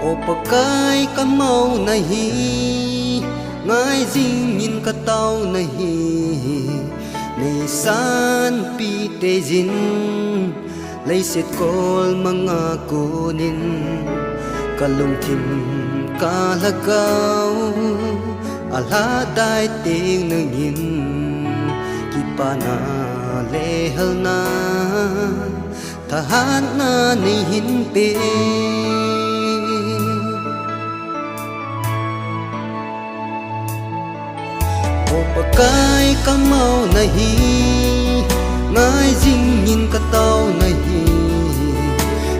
ô bờ cái cá mau này ngài dinh nhìn cá tàu này san pi te jin lấy set call mga kunin kalung thim ka lagaw ala dai ting nangin kipana lehal na tahan na ni hinpe o pakai kamau nahi ngai jing nhìn ka tao nahi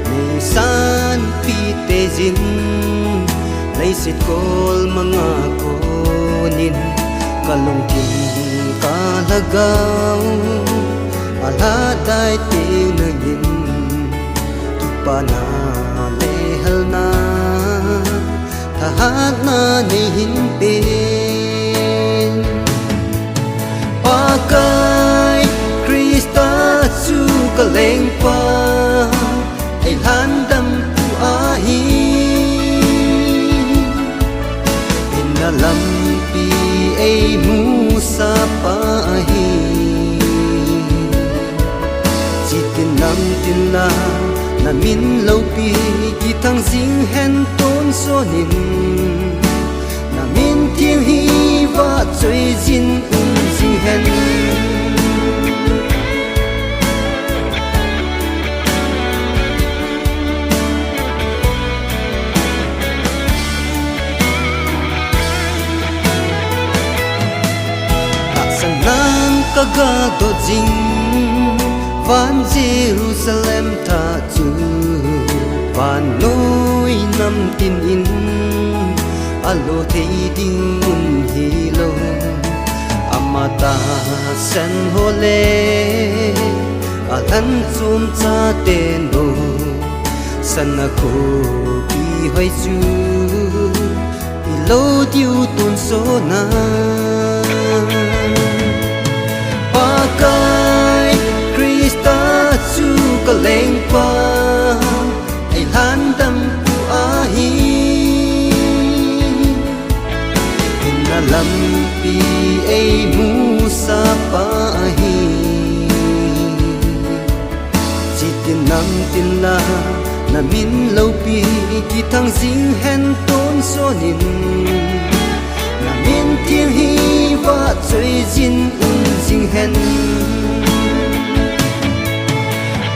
ni san pi te jin lấy set call mga kunin kalung thim ka lagaw ala dai ting nangin kipana lehal na tahan na ni hinpe pakai Krista su kaleng pa ay handam pu ahi inalampi ay musa pahi jitinam tinla namin laupi kitang zing hen ton sonin namin tiang hi va choi jin zing hen kaga do jing van Jerusalem ta chu van noi nam tin in alo thei ding mun hi lo amata san hole alan zum cha te no san ko bi hoi chu lo diu tun so na pakai Krista su kaleng pa ay handam pu ahi inalampi ay musa pahi jitinam tinla namin laupi kitang zing hen ton sonin namin tiang hi va choi jin zing hen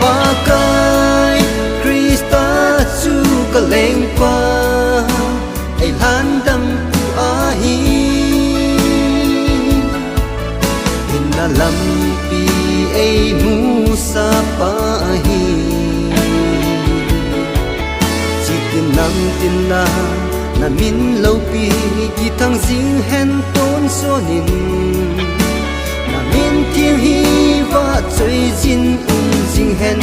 pakai Krista su kaleng pa ay handam pu ahi inalampi ay musa pahi jitinam tinla namin laupi kitang zing hen ton sonin namin tiang hi va choi jin zing hen